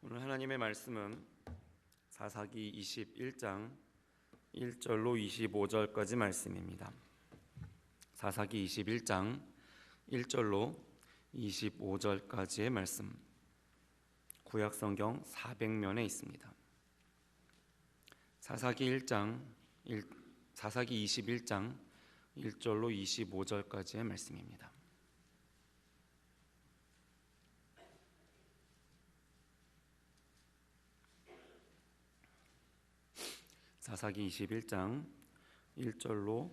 오늘 하나님의 말씀은 사사기 21장 1절로 25절까지 말씀입니다. 사사기 21장 1절로 25절까지의 말씀, 구약성경 400면에 있습니다. 사사기 21장 1절로 25절까지의 말씀입니다. 사사기 21장 1절로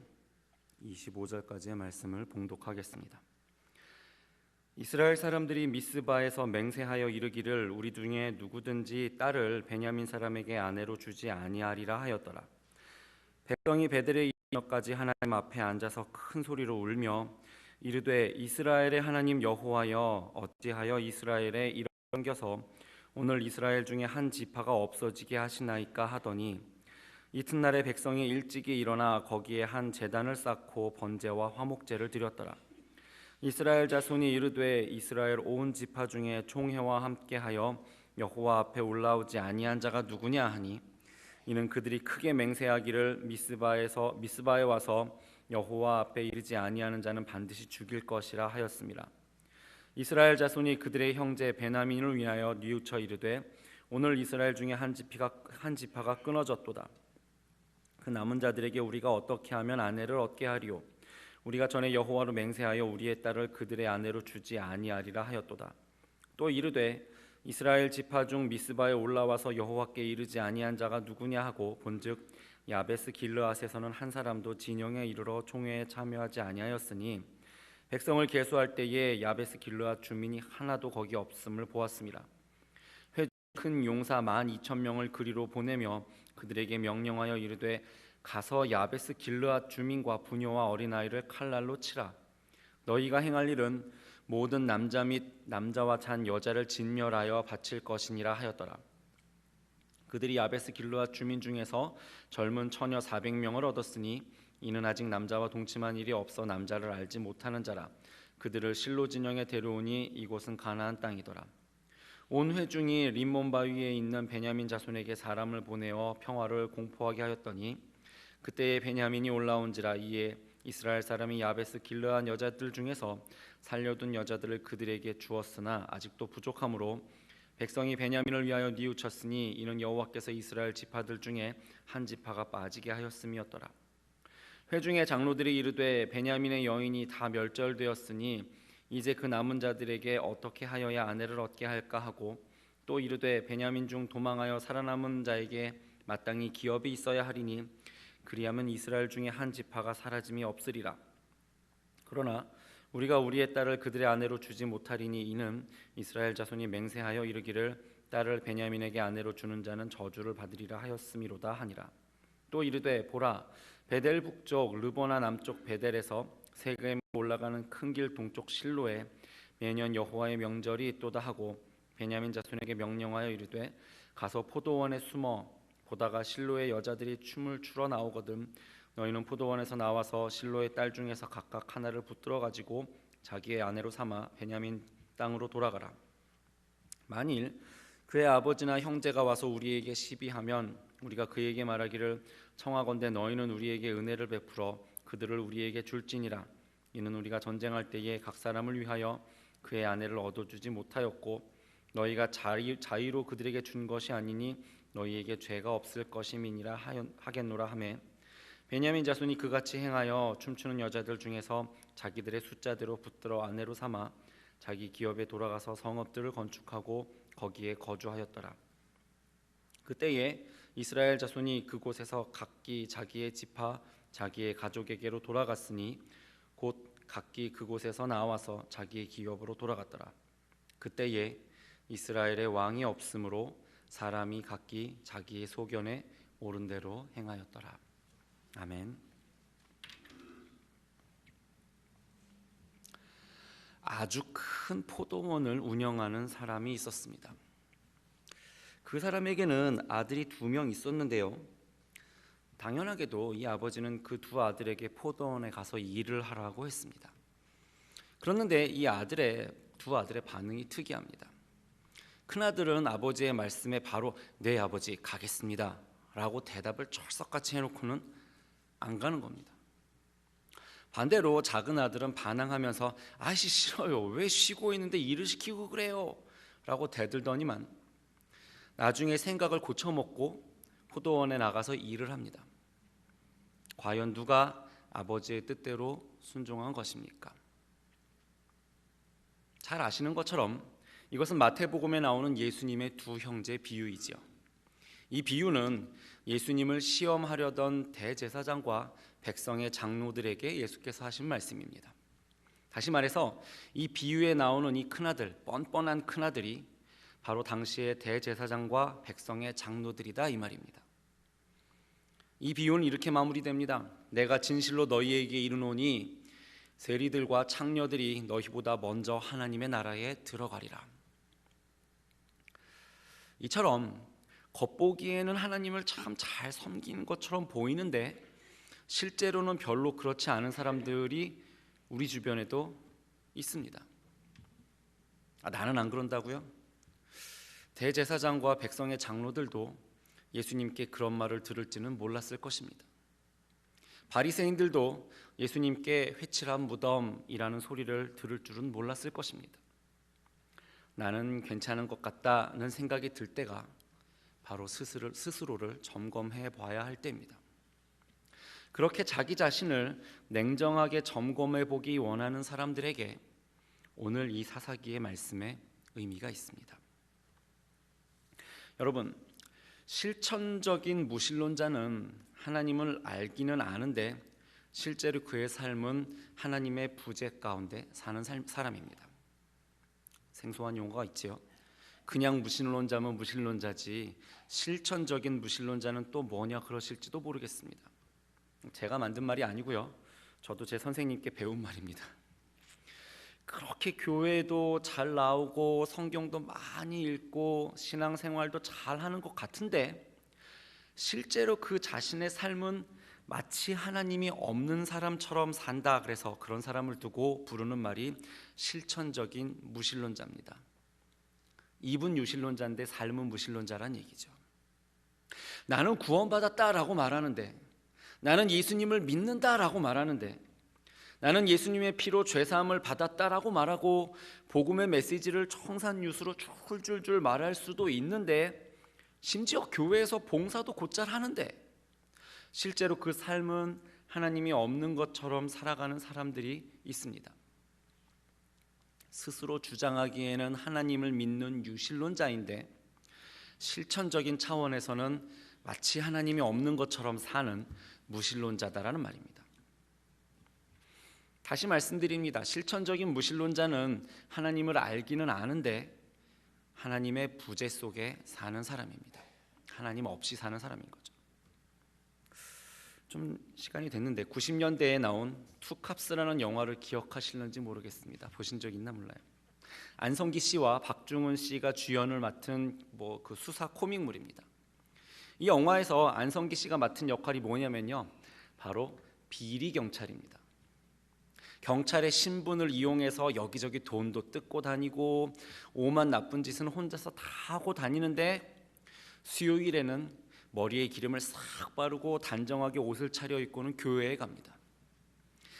25절까지의 말씀을 봉독하겠습니다. 이스라엘 사람들이 미스바에서 맹세하여 이르기를 우리 중에 누구든지 딸을 베냐민 사람에게 아내로 주지 아니하리라 하였더라. 백성이 베델에 이르기까지 하나님 앞에 앉아서 큰 소리로 울며 이르되 이스라엘의 하나님 여호와여 어찌하여 이스라엘에 이렇게 넘겨서 오늘 이스라엘 중에 한 지파가 없어지게 하시나이까 하더니 이튿날에 백성이 일찍이 일어나 거기에 한 제단을 쌓고 번제와 화목제를 드렸더라. 이스라엘 자손이 이르되 이스라엘 온 지파 중에 총회와 함께하여 여호와 앞에 올라오지 아니한 자가 누구냐 하니 이는 그들이 크게 맹세하기를 미스바에 와서 여호와 앞에 이르지 아니하는 자는 반드시 죽일 것이라 하였습니다. 이스라엘 자손이 그들의 형제 베냐민을 위하여 뉘우쳐 이르되 오늘 이스라엘 중에 한 지파가 끊어졌도다. 그 남은 자들에게 우리가 어떻게 하면 아내를 얻게 하리요? 우리가 전에 여호와로 맹세하여 우리의 딸을 그들의 아내로 주지 아니하리라 하였도다. 또 이르되 이스라엘 지파 중 미스바에 올라와서 여호와께 이르지 아니한 자가 누구냐 하고 본즉 야베스 길르앗에서는 한 사람도 진영에 이르러 총회에 참여하지 아니하였으니 백성을 계수할 때에 야베스 길르앗 주민이 하나도 거기 없음을 보았습니다. 큰 용사 12,000명을 그리로 보내며 그들에게 명령하여 이르되 가서 야베스 길르앗 주민과 부녀와 어린아이를 칼날로 치라. 너희가 행할 일은 모든 남자 및 남자와 잔 여자를 진멸하여 바칠 것이니라 하였더라. 그들이 야베스 길르앗 주민 중에서 젊은 처녀 400명을 얻었으니 이는 아직 남자와 동침한 일이 없어 남자를 알지 못하는 자라. 그들을 실로 진영에 데려오니 이곳은 가나안 땅이더라. 온 회중이 림몬 바위에 있는 베냐민 자손에게 사람을 보내어 평화를 공포하게 하였더니 그때에 베냐민이 올라온지라. 이에 이스라엘 사람이 야베스 길르앗 여자들 중에서 살려둔 여자들을 그들에게 주었으나 아직도 부족하므로 백성이 베냐민을 위하여 뉘우쳤으니 이는 여호와께서 이스라엘 지파들 중에 한 지파가 빠지게 하였음이었더라. 회중의 장로들이 이르되 베냐민의 여인이 다 멸절되었으니 이제 그 남은 자들에게 어떻게 하여야 아내를 얻게 할까 하고 또 이르되 베냐민 중 도망하여 살아남은 자에게 마땅히 기업이 있어야 하리니 그리하면 이스라엘 중에 한 지파가 사라짐이 없으리라. 그러나 우리가 우리의 딸을 그들의 아내로 주지 못하리니 이는 이스라엘 자손이 맹세하여 이르기를 딸을 베냐민에게 아내로 주는 자는 저주를 받으리라 하였음이로다 하니라. 또 이르되 보라 베델 북쪽 르보나 남쪽 베델에서 세겜 올라가는 큰 길 동쪽 실로에 매년 여호와의 명절이 있도다 하고 베냐민 자손에게 명령하여 이르되 가서 포도원에 숨어 보다가 실로의 여자들이 춤을 추러 나오거든 너희는 포도원에서 나와서 실로의 딸 중에서 각각 하나를 붙들어 가지고 자기의 아내로 삼아 베냐민 땅으로 돌아가라. 만일 그의 아버지나 형제가 와서 우리에게 시비하면 우리가 그에게 말하기를 청하건대 너희는 우리에게 은혜를 베풀어 그들을 우리에게 줄지니라. 이는 우리가 전쟁할 때에 각 사람을 위하여 그의 아내를 얻어주지 못하였고 너희가 자의로 그들에게 준 것이 아니니 너희에게 죄가 없을 것임이니라 하겠노라 하매 베냐민 자손이 그같이 행하여 춤추는 여자들 중에서 자기들의 숫자대로 붙들어 아내로 삼아 자기 기업에 돌아가서 성읍들을 건축하고 거기에 거주하였더라. 그때에 이스라엘 자손이 그곳에서 각기 자기의 지파 자기의 가족에게로 돌아갔으니 곧 각기 그곳에서 나와서 자기의 기업으로 돌아갔더라. 그때에 이스라엘의 왕이 없으므로 사람이 각기 자기의 소견에 옳은 대로 행하였더라. 아멘. 아주 큰 포도원을 운영하는 사람이 있었습니다. 그 사람에게는 아들이 2명 있었는데요. 당연하게도 이 아버지는 그 두 아들에게 포도원에 가서 일을 하라고 했습니다. 그런데 이 두 아들의 반응이 특이합니다. 큰아들은 아버지의 말씀에 바로 네 아버지 가겠습니다 라고 대답을 철석같이 해놓고는 안 가는 겁니다. 반대로 작은 아들은 반항하면서 아이씨 싫어요, 왜 쉬고 있는데 일을 시키고 그래요 라고 대들더니만 나중에 생각을 고쳐먹고 포도원에 나가서 일을 합니다. 과연 누가 아버지의 뜻대로 순종한 것입니까? 잘 아시는 것처럼 이것은 마태복음에 나오는 예수님의 두 형제 비유이지요. 이 비유는 예수님을 시험하려던 대제사장과 백성의 장로들에게 예수께서 하신 말씀입니다. 다시 말해서 이 비유에 나오는 이 큰아들, 뻔뻔한 큰아들이 바로 당시의 대제사장과 백성의 장로들이다 이 말입니다. 이 비유는 이렇게 마무리됩니다. 내가 진실로 너희에게 이르노니 세리들과 창녀들이 너희보다 먼저 하나님의 나라에 들어가리라. 이처럼 겉보기에는 하나님을 참 잘 섬기는 것처럼 보이는데 실제로는 별로 그렇지 않은 사람들이 우리 주변에도 있습니다. 나는 안 그런다고요? 대제사장과 백성의 장로들도 예수님께 그런 말을 들을지는 몰랐을 것입니다. 바리새인들도 예수님께 회칠한 무덤이라는 소리를 들을 줄은 몰랐을 것입니다. 나는 괜찮은 것 같다는 생각이 들 때가 바로 스스로를 점검해 봐야 할 때입니다. 그렇게 자기 자신을 냉정하게 점검해 보기 원하는 사람들에게 오늘 이 사사기의 말씀에 의미가 있습니다. 여러분, 실천적인 무신론자는 하나님을 알기는 아는데 실제로 그의 삶은 하나님의 부재 가운데 사는 사람입니다. 생소한 용어가 있지요. 그냥 무신론자면 무신론자지 실천적인 무신론자는 또 뭐냐 그러실지도 모르겠습니다. 제가 만든 말이 아니고요, 저도 제 선생님께 배운 말입니다. 그렇게 교회도 잘 나오고 성경도 많이 읽고 신앙생활도 잘하는 것 같은데 실제로 그 자신의 삶은 마치 하나님이 없는 사람처럼 산다. 그래서 그런 사람을 두고 부르는 말이 실천적인 무신론자입니다. 입은 유신론자인데 삶은 무신론자란 얘기죠. 나는 구원받았다라고 말하는데, 나는 예수님을 믿는다라고 말하는데, 나는 예수님의 피로 죄사함을 받았다라고 말하고 복음의 메시지를 청산유수로 줄줄줄 말할 수도 있는데, 심지어 교회에서 봉사도 곧잘 하는데 실제로 그 삶은 하나님이 없는 것처럼 살아가는 사람들이 있습니다. 스스로 주장하기에는 하나님을 믿는 유신론자인데 실천적인 차원에서는 마치 하나님이 없는 것처럼 사는 무신론자다라는 말입니다. 다시 말씀드립니다. 실천적인 무신론자는 하나님을 알기는 아는데 하나님의 부재 속에 사는 사람입니다. 하나님 없이 사는 사람인 거죠. 좀 시간이 됐는데 90년대에 나온 투캅스라는 영화를 기억하시는지 모르겠습니다. 보신 적 있나 몰라요. 안성기 씨와 박중훈 씨가 주연을 맡은 그 수사 코믹물입니다. 이 영화에서 안성기 씨가 맡은 역할이 뭐냐면요, 바로 비리 경찰입니다. 경찰의 신분을 이용해서 여기저기 돈도 뜯고 다니고 오만 나쁜 짓은 혼자서 다 하고 다니는데 수요일에는 머리에 기름을 싹 바르고 단정하게 옷을 차려입고는 교회에 갑니다.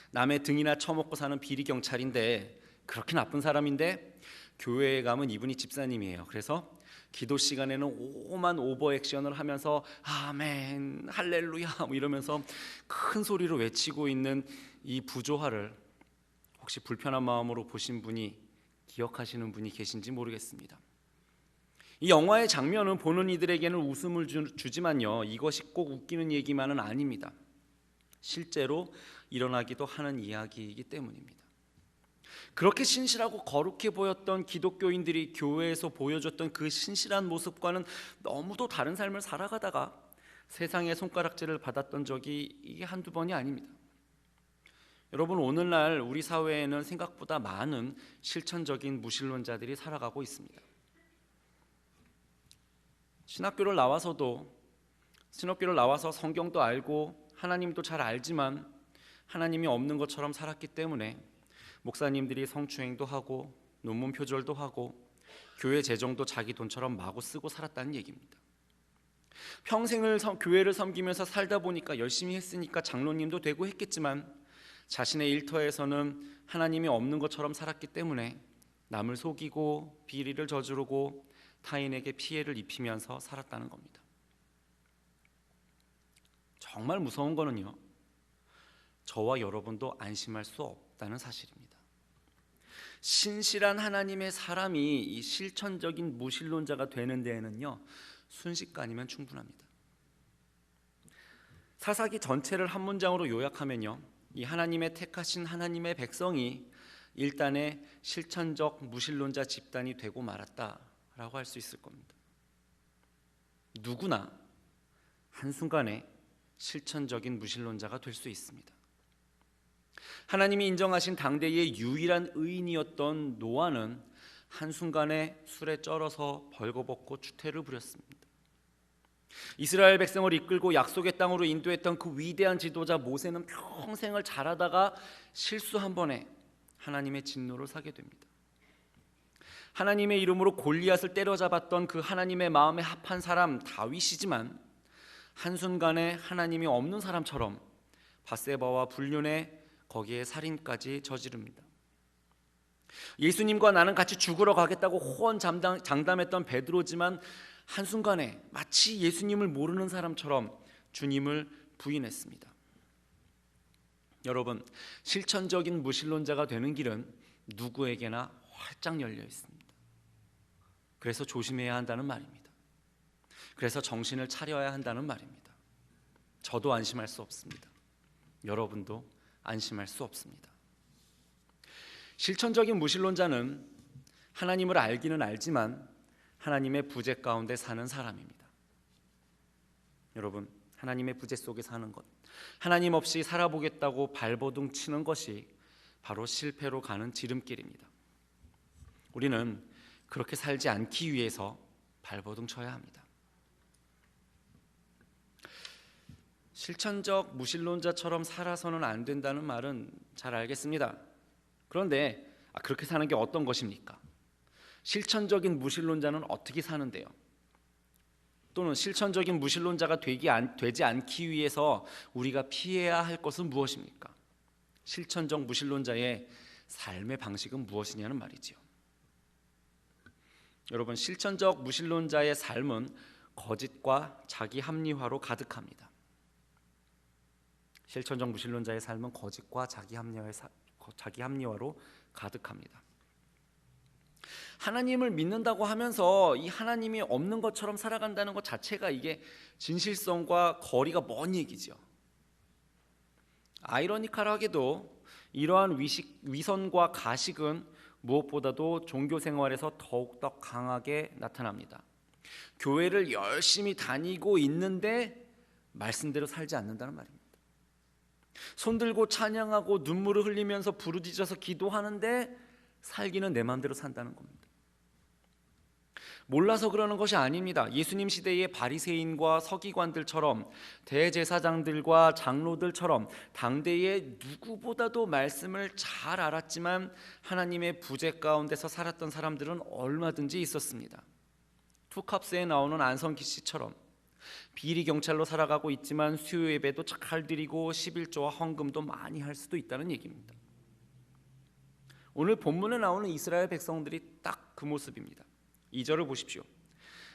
남의 등이나 처먹고 사는 비리 경찰인데 그렇게 나쁜 사람인데 교회에 가면 이분이 집사님이에요. 그래서 기도 시간에는 오만 오버 액션을 하면서 아멘 할렐루야 이러면서 큰 소리로 외치고 있는 이 부조화를 혹시 불편한 마음으로 보신 분이 기억하시는 분이 계신지 모르겠습니다. 이 영화의 장면은 보는 이들에게는 웃음을 주지만요, 이것이 꼭 웃기는 얘기만은 아닙니다. 실제로 일어나기도 하는 이야기이기 때문입니다. 그렇게 신실하고 거룩해 보였던 기독교인들이 교회에서 보여줬던 그 신실한 모습과는 너무도 다른 삶을 살아가다가 세상의 손가락질을 받았던 적이 이게 한두 번이 아닙니다. 여러분, 오늘날 우리 사회에는 생각보다 많은 실천적인 무신론자들이 살아가고 있습니다. 신학교를 나와서 성경도 알고 하나님도 잘 알지만 하나님이 없는 것처럼 살았기 때문에 목사님들이 성추행도 하고 논문 표절도 하고 교회 재정도 자기 돈처럼 마구 쓰고 살았다는 얘기입니다. 평생을 교회를 섬기면서 살다 보니까 열심히 했으니까 장로님도 되고 했겠지만 자신의 일터에서는 하나님이 없는 것처럼 살았기 때문에 남을 속이고 비리를 저지르고 타인에게 피해를 입히면서 살았다는 겁니다. 정말 무서운 거는요, 저와 여러분도 안심할 수 없다는 사실입니다. 신실한 하나님의 사람이 이 실천적인 무신론자가 되는 데에는요, 순식간이면 충분합니다. 사사기 전체를 한 문장으로 요약하면요, 이 하나님의 택하신 하나님의 백성이 일단의 실천적 무신론자 집단이 되고 말았다라고 할 수 있을 겁니다. 누구나 한순간에 실천적인 무신론자가 될 수 있습니다. 하나님이 인정하신 당대의 유일한 의인이었던 노아는 한순간에 술에 쩔어서 벌거벗고 추태를 부렸습니다. 이스라엘 백성을 이끌고 약속의 땅으로 인도했던 그 위대한 지도자 모세는 평생을 잘하다가 실수 한 번에 하나님의 진노를 사게 됩니다. 하나님의 이름으로 골리앗을 때려잡았던 그 하나님의 마음에 합한 사람 다윗이지만 한순간에 하나님이 없는 사람처럼 밧세바와 불륜에 거기에 살인까지 저지릅니다. 예수님과 나는 같이 죽으러 가겠다고 호언장담했던 베드로지만 한순간에 마치 예수님을 모르는 사람처럼 주님을 부인했습니다. 여러분, 실천적인 무신론자가 되는 길은 누구에게나 활짝 열려 있습니다. 그래서 조심해야 한다는 말입니다. 그래서 정신을 차려야 한다는 말입니다. 저도 안심할 수 없습니다. 여러분도 안심할 수 없습니다. 실천적인 무신론자는 하나님을 알기는 알지만 하나님의 부재 가운데 사는 사람입니다. 여러분, 하나님의 부재 속에 사는 것, 하나님 없이 살아보겠다고 발버둥 치는 것이 바로 실패로 가는 지름길입니다. 우리는 그렇게 살지 않기 위해서 발버둥 쳐야 합니다. 실천적 무신론자처럼 살아서는 안 된다는 말은 잘 알겠습니다. 그런데 그렇게 사는 게 어떤 것입니까? 실천적인 무신론자는 어떻게 사는데요? 또는 실천적인 무신론자가 되지 않기 위해서 우리가 피해야 할 것은 무엇입니까? 실천적 무신론자의 삶의 방식은 무엇이냐는 말이지요. 여러분, 실천적 무신론자의 삶은 거짓과 자기 합리화로 가득합니다. 실천적 무신론자의 삶은 거짓과 자기 합리화로 가득합니다. 하나님을 믿는다고 하면서 이 하나님이 없는 것처럼 살아간다는 것 자체가 이게 진실성과 거리가 먼 얘기죠. 아이러니컬하게도 이러한 위선과 가식은 무엇보다도 종교 생활에서 더욱더 강하게 나타납니다. 교회를 열심히 다니고 있는데 말씀대로 살지 않는다는 말입니다. 손들고 찬양하고 눈물을 흘리면서 부르짖어서 기도하는데 살기는 내 마음대로 산다는 겁니다. 몰라서 그러는 것이 아닙니다. 예수님 시대의 바리새인과 서기관들처럼, 대제사장들과 장로들처럼 당대의 누구보다도 말씀을 잘 알았지만 하나님의 부재 가운데서 살았던 사람들은 얼마든지 있었습니다. 투캅스에 나오는 안성기 씨처럼 비리 경찰로 살아가고 있지만 수요 예배도 잘 드리고 11조와 헌금도 많이 할 수도 있다는 얘기입니다. 오늘 본문에 나오는 이스라엘 백성들이 딱 그 모습입니다. 2절을 보십시오.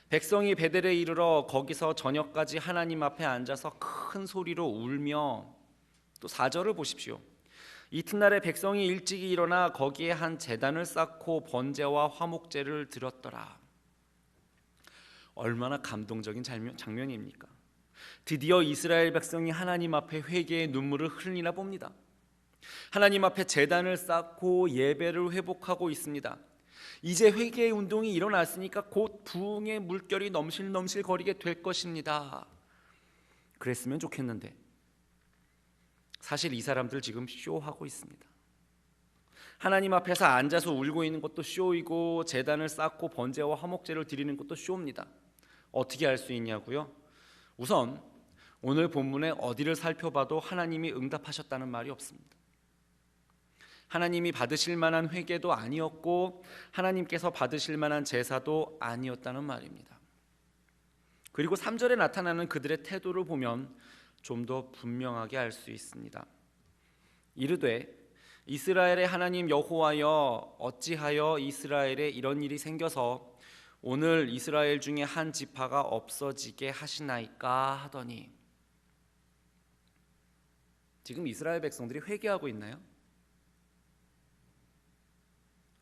백성이 베델에 이르러 거기서 저녁까지 하나님 앞에 앉아서 큰 소리로 울며, 또 4절을 보십시오. 이튿날에 백성이 일찍이 일어나 거기에 한 제단을 쌓고 번제와 화목제를 드렸더라. 얼마나 감동적인 장면입니까? 드디어 이스라엘 백성이 하나님 앞에 회개의 눈물을 흘리나 봅니다. 하나님 앞에 제단을 쌓고 예배를 회복하고 있습니다. 이제 회개의 운동이 일어났으니까 곧 부흥의 물결이 넘실넘실 거리게 될 것입니다. 그랬으면 좋겠는데 사실 이 사람들 지금 쇼하고 있습니다. 하나님 앞에서 앉아서 울고 있는 것도 쇼이고 제단을 쌓고 번제와 화목제를 드리는 것도 쇼입니다. 어떻게 알 수 있냐고요? 우선 오늘 본문의 어디를 살펴봐도 하나님이 응답하셨다는 말이 없습니다. 하나님이 받으실 만한 회개도 아니었고 하나님께서 받으실 만한 제사도 아니었다는 말입니다. 그리고 3절에 나타나는 그들의 태도를 보면 좀 더 분명하게 알 수 있습니다. 이르되 이스라엘의 하나님 여호와여, 어찌하여 이스라엘에 이런 일이 생겨서 오늘 이스라엘 중에 한 지파가 없어지게 하시나이까 하더니. 지금 이스라엘 백성들이 회개하고 있나요?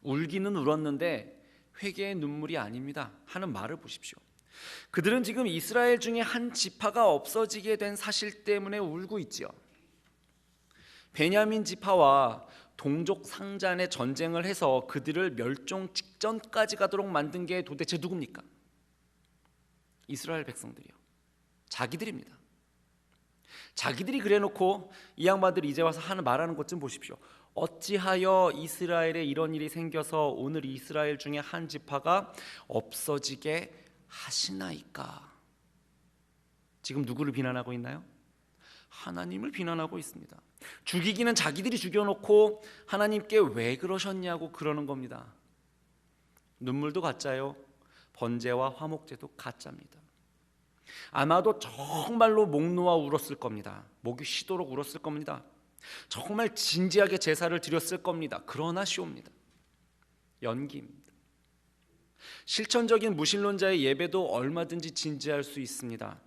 울기는 울었는데 회개의 눈물이 아닙니다 하는 말을 보십시오. 그들은 지금 이스라엘 중에 한 지파가 없어지게 된 사실 때문에 울고 있지요. 베냐민 지파와 동족 상잔의 전쟁을 해서 그들을 멸종 직전까지 가도록 만든 게 도대체 누굽니까? 이스라엘 백성들이요. 자기들입니다. 자기들이 그래놓고 이 양반들이 이제 와서 말하는 것 좀 보십시오. 어찌하여 이스라엘에 이런 일이 생겨서 오늘 이스라엘 중에 한 지파가 없어지게 하시나이까. 지금 누구를 비난하고 있나요? 하나님을 비난하고 있습니다. 죽이기는 자기들이 죽여놓고 하나님께 왜 그러셨냐고 그러는 겁니다. 눈물도 가짜요, 번제와 화목제도 가짜입니다. 아마도 정말로 목 놓아 울었을 겁니다. 목이 쉬도록 울었을 겁니다. 정말 진지하게 제사를 드렸을 겁니다. 그러나 쉬웁니다. 연기입니다. 실천적인 무신론자의 예배도 얼마든지 진지할 수 있습니다.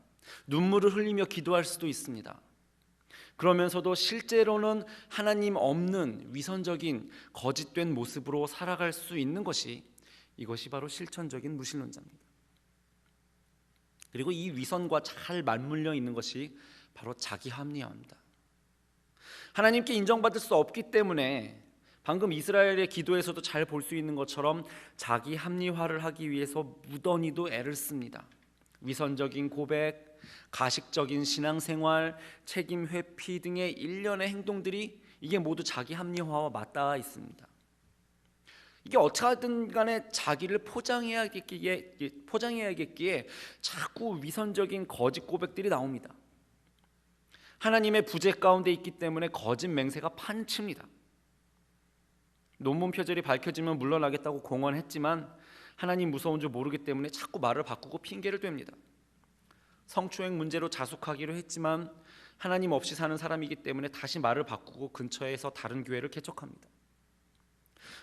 눈물을 흘리며 기도할 수도 있습니다. 그러면서도 실제로는 하나님 없는 위선적인 거짓된 모습으로 살아갈 수 있는 이것이 바로 실천적인 무신론자입니다. 그리고 이 위선과 잘 맞물려 있는 것이 바로 자기 합리화입니다. 하나님께 인정받을 수 없기 때문에 방금 이스라엘의 기도에서도 잘 볼 수 있는 것처럼 자기 합리화를 하기 위해서 무던히도 애를 씁니다. 위선적인 고백, 가식적인 신앙생활, 책임 회피 등의 일련의 행동들이 이게 모두 자기 합리화와 맞닿아 있습니다. 이게 어떻게든 간에 자기를 포장해야겠기에 자꾸 위선적인 거짓 고백들이 나옵니다. 하나님의 부재 가운데 있기 때문에 거짓 맹세가 판칩니다. 논문 표절이 밝혀지면 물러나겠다고 공언했지만 하나님 무서운 줄 모르기 때문에 자꾸 말을 바꾸고 핑계를 댑니다. 성추행 문제로 자숙하기로 했지만 하나님 없이 사는 사람이기 때문에 다시 말을 바꾸고 근처에서 다른 교회를 개척합니다.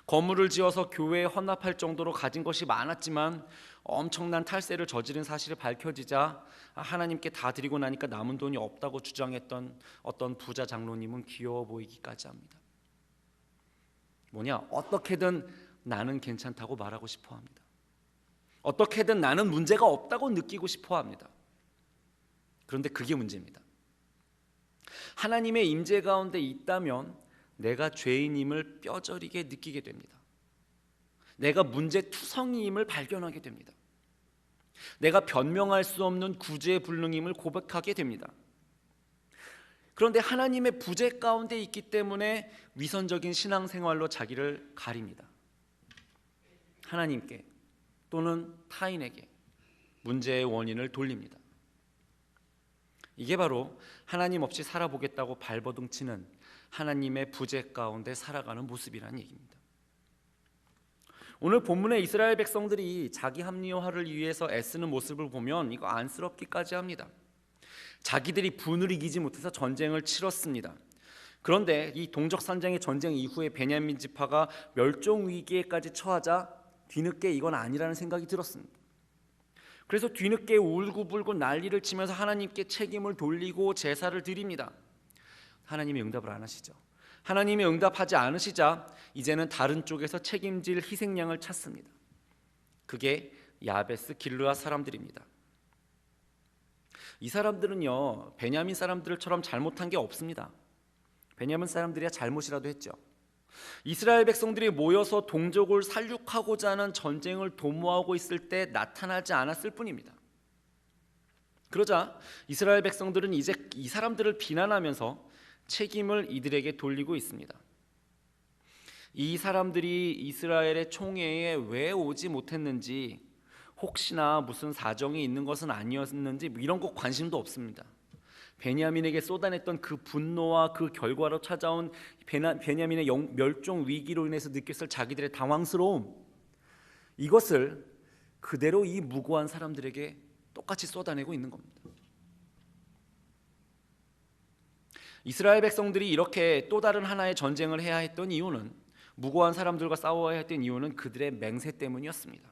건물을 지어서 교회에 헌납할 정도로 가진 것이 많았지만 엄청난 탈세를 저지른 사실이 밝혀지자 하나님께 다 드리고 나니까 남은 돈이 없다고 주장했던 어떤 부자 장로님은 귀여워 보이기까지 합니다. 어떻게든 나는 괜찮다고 말하고 싶어 합니다. 어떻게든 나는 문제가 없다고 느끼고 싶어 합니다. 그런데 그게 문제입니다. 하나님의 임재 가운데 있다면 내가 죄인임을 뼈저리게 느끼게 됩니다. 내가 문제투성이임을 발견하게 됩니다. 내가 변명할 수 없는 구제불능임을 고백하게 됩니다. 그런데 하나님의 부재 가운데 있기 때문에 위선적인 신앙생활로 자기를 가립니다. 하나님께 또는 타인에게 문제의 원인을 돌립니다. 이게 바로 하나님 없이 살아보겠다고 발버둥 치는 하나님의 부재 가운데 살아가는 모습이라는 얘기입니다. 오늘 본문의 이스라엘 백성들이 자기 합리화를 위해서 애쓰는 모습을 보면 이거 안쓰럽기까지 합니다. 자기들이 분을 이기지 못해서 전쟁을 치렀습니다. 그런데 이 동족 산장의 전쟁 이후에 베냐민 지파가 멸종 위기에까지 처하자 뒤늦게 이건 아니라는 생각이 들었습니다. 그래서 뒤늦게 울고불고 난리를 치면서 하나님께 책임을 돌리고 제사를 드립니다. 하나님이 응답을 안 하시죠. 하나님이 응답하지 않으시자 이제는 다른 쪽에서 책임질 희생양을 찾습니다. 그게 야베스 길르앗 사람들입니다. 이 사람들은요, 베냐민 사람들처럼 잘못한 게 없습니다. 베냐민 사람들이야 잘못이라도 했죠. 이스라엘 백성들이 모여서 동족을 살육하고자 하는 전쟁을 도모하고 있을 때 나타나지 않았을 뿐입니다. 그러자 이스라엘 백성들은 이제 이 사람들을 비난하면서 책임을 이들에게 돌리고 있습니다. 이 사람들이 이스라엘의 총회에 왜 오지 못했는지, 혹시나 무슨 사정이 있는 것은 아니었는지 이런 거 관심도 없습니다. 베냐민에게 쏟아냈던 그 분노와 그 결과로 찾아온 베냐민의 멸종 위기로 인해서 느꼈을 자기들의 당황스러움, 이것을 그대로 이 무고한 사람들에게 똑같이 쏟아내고 있는 겁니다. 이스라엘 백성들이 이렇게 또 다른 하나의 전쟁을 해야 했던 이유는, 무고한 사람들과 싸워야 했던 이유는 그들의 맹세 때문이었습니다.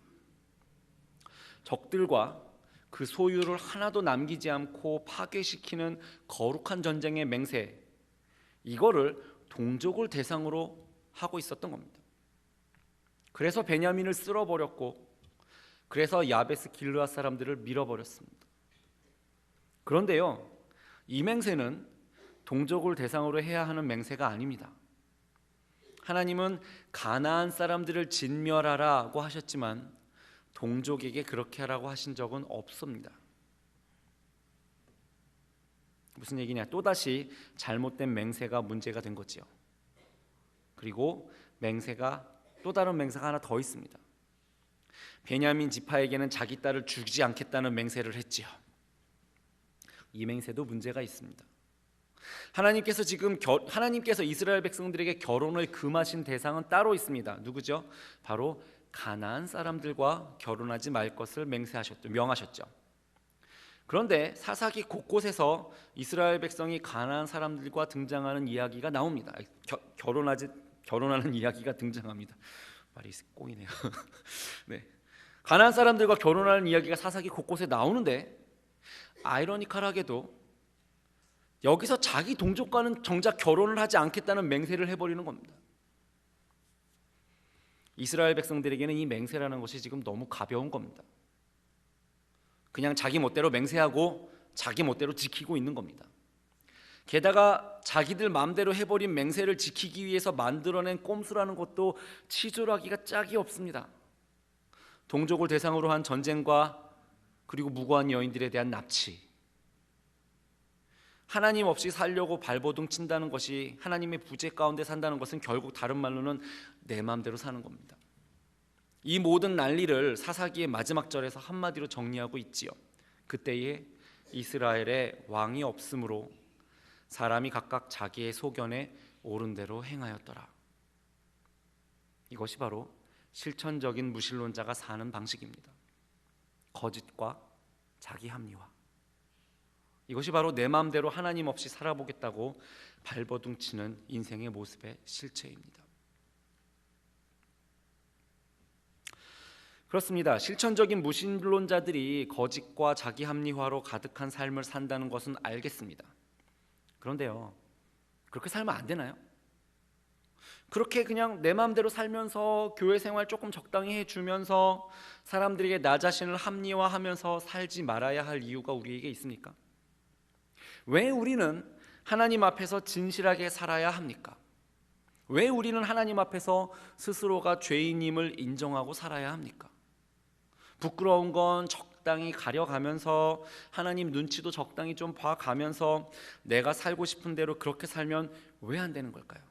적들과 그 소유를 하나도 남기지 않고 파괴시키는 거룩한 전쟁의 맹세, 이거를 동족을 대상으로 하고 있었던 겁니다. 그래서 베냐민을 쓸어버렸고, 그래서 야베스 길르앗 사람들을 밀어버렸습니다. 그런데요, 이 맹세는 동족을 대상으로 해야 하는 맹세가 아닙니다. 하나님은 가나안 사람들을 진멸하라고 하셨지만 동족에게 그렇게 하라고 하신 적은 없습니다. 무슨 얘기냐? 또다시 잘못된 맹세가 문제가 된 거지요. 그리고 또 다른 맹세가 하나 더 있습니다. 베냐민 지파에게는 자기 딸을 주지 않겠다는 맹세를 했지요. 이 맹세도 문제가 있습니다. 하나님께서 이스라엘 백성들에게 결혼을 금하신 대상은 따로 있습니다. 누구죠? 바로 가나안 사람들과 결혼하지 말 것을 명하셨죠. 그런데 사사기 곳곳에서 이스라엘 백성이 가나안 사람들과 등장하는 이야기가 나옵니다. 결혼하는 이야기가 등장합니다. 말이 꼬이네요. 네. 가나안 사람들과 결혼하는 이야기가 사사기 곳곳에 나오는데, 아이러니컬하게도 여기서 자기 동족과는 정작 결혼을 하지 않겠다는 맹세를 해버리는 겁니다. 이스라엘 백성들에게는 이 맹세라는 것이 지금 너무 가벼운 겁니다. 그냥 자기 멋대로 맹세하고 자기 멋대로 지키고 있는 겁니다. 게다가 자기들 마음대로 해버린 맹세를 지키기 위해서 만들어낸 꼼수라는 것도 치졸하기가 짝이 없습니다. 동족을 대상으로 한 전쟁과 그리고 무고한 여인들에 대한 납치, 하나님 없이 살려고 발버둥 친다는 것이, 하나님의 부재 가운데 산다는 것은 결국 다른 말로는 내 마음대로 사는 겁니다. 이 모든 난리를 사사기의 마지막 절에서 한마디로 정리하고 있지요. 그때에 이스라엘에 왕이 없으므로 사람이 각각 자기의 소견에 옳은 대로 행하였더라. 이것이 바로 실천적인 무신론자가 사는 방식입니다. 거짓과 자기 합리화, 이것이 바로 내 마음대로 하나님 없이 살아보겠다고 발버둥 치는 인생의 모습의 실체입니다. 그렇습니다. 실천적인 무신론자들이 거짓과 자기 합리화로 가득한 삶을 산다는 것은 알겠습니다. 그런데요, 그렇게 살면 안 되나요? 그렇게 그냥 내 마음대로 살면서 교회 생활 조금 적당히 해주면서 사람들에게 나 자신을 합리화하면서 살지 말아야 할 이유가 우리에게 있습니까? 왜 우리는 하나님 앞에서 진실하게 살아야 합니까? 왜 우리는 하나님 앞에서 스스로가 죄인임을 인정하고 살아야 합니까? 부끄러운 건 적당히 가려가면서 하나님 눈치도 적당히 좀 봐가면서 내가 살고 싶은 대로 그렇게 살면 왜 안 되는 걸까요?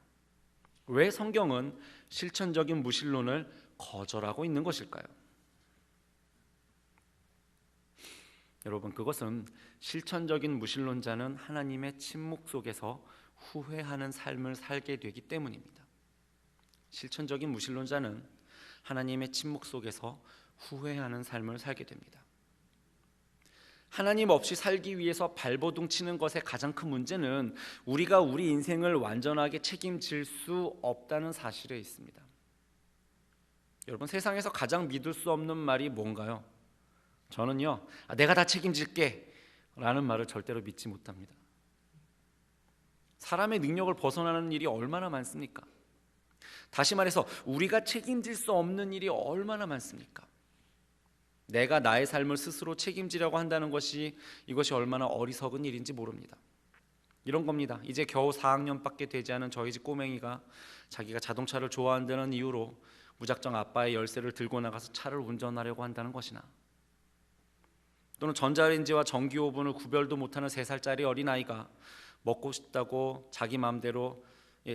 왜 성경은 실천적인 무신론을 거절하고 있는 것일까요? 여러분, 그것은 실천적인 무신론자는 하나님의 침묵 속에서 후회하는 삶을 살게 되기 때문입니다. 실천적인 무신론자는 하나님의 침묵 속에서 후회하는 삶을 살게 됩니다. 하나님 없이 살기 위해서 발버둥 치는 것의 가장 큰 문제는 우리가 우리 인생을 완전하게 책임질 수 없다는 사실에 있습니다. 여러분, 세상에서 가장 믿을 수 없는 말이 뭔가요? 저는요, 내가 다 책임질게 라는 말을 절대로 믿지 못합니다. 사람의 능력을 벗어나는 일이 얼마나 많습니까? 다시 말해서 우리가 책임질 수 없는 일이 얼마나 많습니까? 내가 나의 삶을 스스로 책임지려고 한다는 것이, 이것이 얼마나 어리석은 일인지 모릅니다. 이런 겁니다. 이제 겨우 4학년밖에 되지 않은 저희 집 꼬맹이가 자기가 자동차를 좋아한다는 이유로 무작정 아빠의 열쇠를 들고 나가서 차를 운전하려고 한다는 것이나, 또는 전자레인지와 전기오븐을 구별도 못하는 3살짜리 어린아이가 먹고 싶다고 자기 마음대로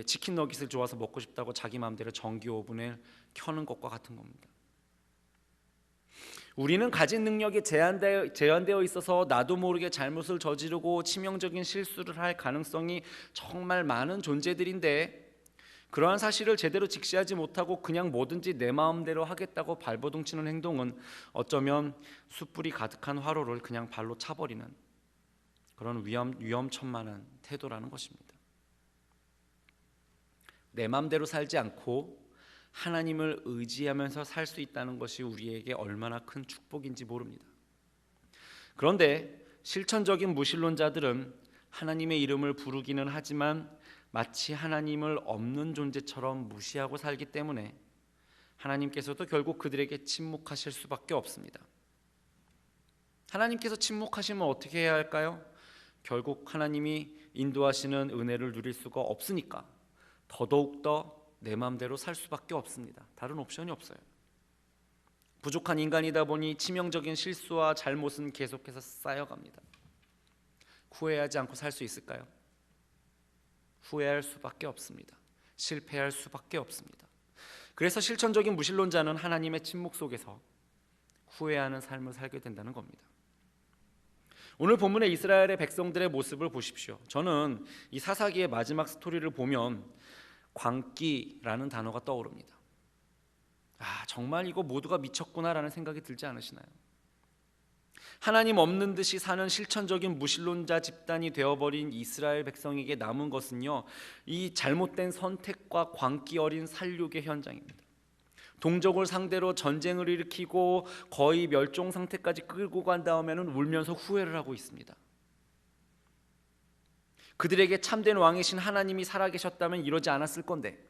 치킨 너깃을 좋아서 먹고 싶다고 자기 마음대로 전기오븐을 켜는 것과 같은 겁니다. 우리는 가진 능력이 제한되어 있어서 나도 모르게 잘못을 저지르고 치명적인 실수를 할 가능성이 정말 많은 존재들인데, 그러한 사실을 제대로 직시하지 못하고 그냥 뭐든지 내 마음대로 하겠다고 발버둥 치는 행동은 어쩌면 숯불이 가득한 화로를 그냥 발로 차버리는 그런 위험천만한 태도라는 것입니다. 내 마음대로 살지 않고 하나님을 의지하면서 살 수 있다는 것이 우리에게 얼마나 큰 축복인지 모릅니다. 그런데 실천적인 무신론자들은 하나님의 이름을 부르기는 하지만 마치 하나님을 없는 존재처럼 무시하고 살기 때문에 하나님께서도 결국 그들에게 침묵하실 수밖에 없습니다. 하나님께서 침묵하시면 어떻게 해야 할까요? 결국 하나님이 인도하시는 은혜를 누릴 수가 없으니까 더더욱더 내 마음대로 살 수밖에 없습니다. 다른 옵션이 없어요. 부족한 인간이다 보니 치명적인 실수와 잘못은 계속해서 쌓여갑니다. 후회하지 않고 살 수 있을까요? 후회할 수밖에 없습니다. 실패할 수밖에 없습니다. 그래서 실천적인 무신론자는 하나님의 침묵 속에서 후회하는 삶을 살게 된다는 겁니다. 오늘 본문의 이스라엘의 백성들의 모습을 보십시오. 저는 이 사사기의 마지막 스토리를 보면 광기라는 단어가 떠오릅니다. 정말 이거 모두가 미쳤구나라는 생각이 들지 않으시나요? 하나님 없는 듯이 사는 실천적인 무신론자 집단이 되어버린 이스라엘 백성에게 남은 것은요, 이 잘못된 선택과 광기 어린 살육의 현장입니다. 동족을 상대로 전쟁을 일으키고 거의 멸종 상태까지 끌고 간 다음에는 울면서 후회를 하고 있습니다. 그들에게 참된 왕이신 하나님이 살아계셨다면 이러지 않았을 건데,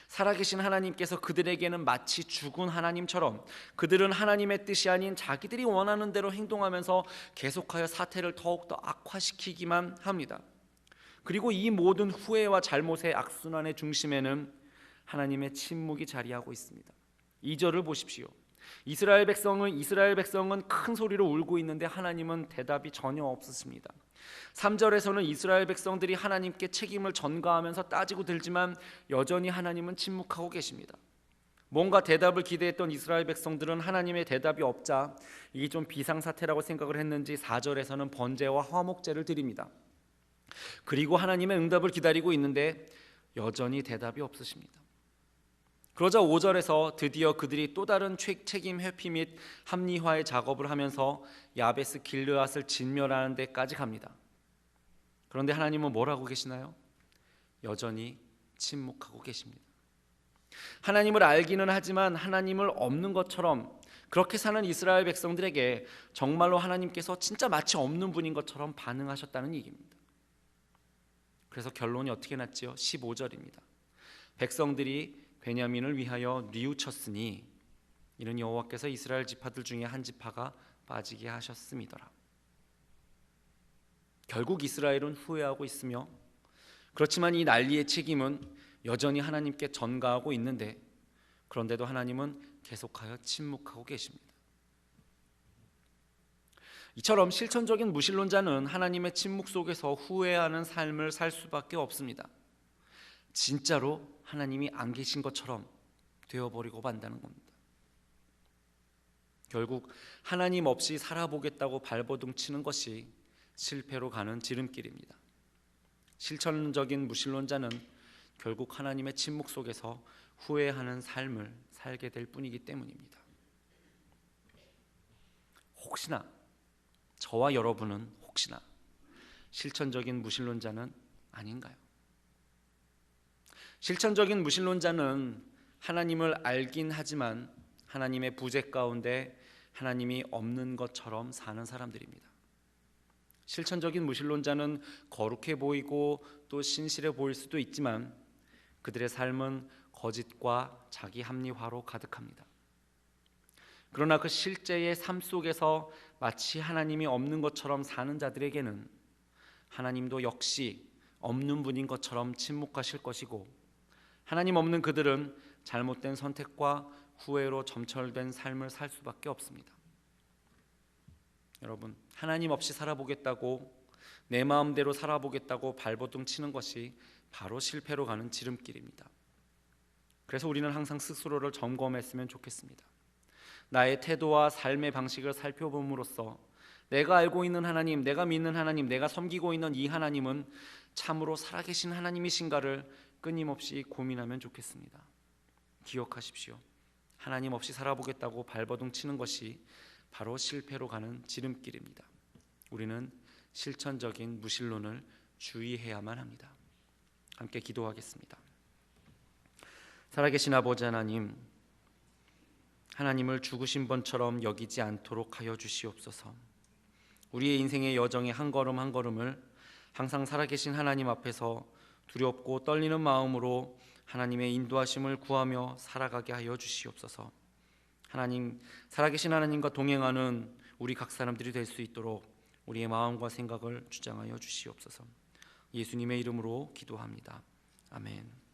살아계신 하나님께서 그들에게는 마치 죽은 하나님처럼 그들은 하나님의 뜻이 아닌 자기들이 원하는 대로 행동하면서 계속하여 사태를 더욱더 악화시키기만 합니다. 그리고 이 모든 후회와 잘못의 악순환의 중심에는 하나님의 침묵이 자리하고 있습니다. 2절을 보십시오. 이스라엘 백성은 큰 소리로 울고 있는데 하나님은 대답이 전혀 없으십니다. 3절에서는 이스라엘 백성들이 하나님께 책임을 전가하면서 따지고 들지만 여전히 하나님은 침묵하고 계십니다. 뭔가 대답을 기대했던 이스라엘 백성들은 하나님의 대답이 없자 이게 좀 비상사태라고 생각을 했는지 4절에서는 번제와 화목제를 드립니다. 그리고 하나님의 응답을 기다리고 있는데 여전히 대답이 없으십니다. 그러자 5절에서 드디어 그들이 또 다른 책임 회피 및 합리화의 작업을 하면서 야베스 길르앗을 진멸하는 데까지 갑니다. 그런데 하나님은 뭘 하고 계시나요? 여전히 침묵하고 계십니다. 하나님을 알기는 하지만 하나님을 없는 것처럼 그렇게 사는 이스라엘 백성들에게 정말로 하나님께서 진짜 마치 없는 분인 것처럼 반응하셨다는 얘기입니다. 그래서 결론이 어떻게 났지요? 15절입니다. 백성들이 베냐민을 위하여 뉘우쳤으니 이는 여호와께서 이스라엘 지파들 중에 한 지파가 빠지게 하셨음이더라. 결국 이스라엘은 후회하고 있으며, 그렇지만 이 난리의 책임은 여전히 하나님께 전가하고 있는데, 그런데도 하나님은 계속하여 침묵하고 계십니다. 이처럼 실천적인 무신론자는 하나님의 침묵 속에서 후회하는 삶을 살 수밖에 없습니다. 진짜로 하나님이 안 계신 것처럼 되어버리고 만다는 겁니다. 결국 하나님 없이 살아보겠다고 발버둥 치는 것이 실패로 가는 지름길입니다. 실천적인 무신론자는 결국 하나님의 침묵 속에서 후회하는 삶을 살게 될 뿐이기 때문입니다. 혹시나 저와 여러분은 혹시나 실천적인 무신론자는 아닌가요? 실천적인 무신론자는 하나님을 알긴 하지만 하나님의 부재 가운데 하나님이 없는 것처럼 사는 사람들입니다. 실천적인 무신론자는 거룩해 보이고 또 신실해 보일 수도 있지만 그들의 삶은 거짓과 자기 합리화로 가득합니다. 그러나 그 실제의 삶 속에서 마치 하나님이 없는 것처럼 사는 자들에게는 하나님도 역시 없는 분인 것처럼 침묵하실 것이고, 하나님 없는 그들은 잘못된 선택과 후회로 점철된 삶을 살 수밖에 없습니다. 여러분, 하나님 없이 살아보겠다고, 내 마음대로 살아보겠다고 발버둥 치는 것이 바로 실패로 가는 지름길입니다. 그래서 우리는 항상 스스로를 점검했으면 좋겠습니다. 나의 태도와 삶의 방식을 살펴봄으로써 내가 알고 있는 하나님, 내가 믿는 하나님, 내가 섬기고 있는 이 하나님은 참으로 살아계신 하나님이신가를 끊임없이 고민하면 좋겠습니다. 기억하십시오. 하나님 없이 살아보겠다고 발버둥 치는 것이 바로 실패로 가는 지름길입니다. 우리는 실천적인 무신론을 주의해야만 합니다. 함께 기도하겠습니다. 살아계신 아버지 하나님, 하나님을 죽으신 분처럼 여기지 않도록 하여 주시옵소서. 우리의 인생의 여정의 한 걸음 한 걸음을 항상 살아계신 하나님 앞에서 두렵고 떨리는 마음으로 하나님의 인도하심을 구하며 살아가게 하여 주시옵소서. 하나님, 살아계신 하나님과 동행하는 우리 각 사람들이 될 수 있도록 우리의 마음과 생각을 주장하여 주시옵소서. 예수님의 이름으로 기도합니다. 아멘.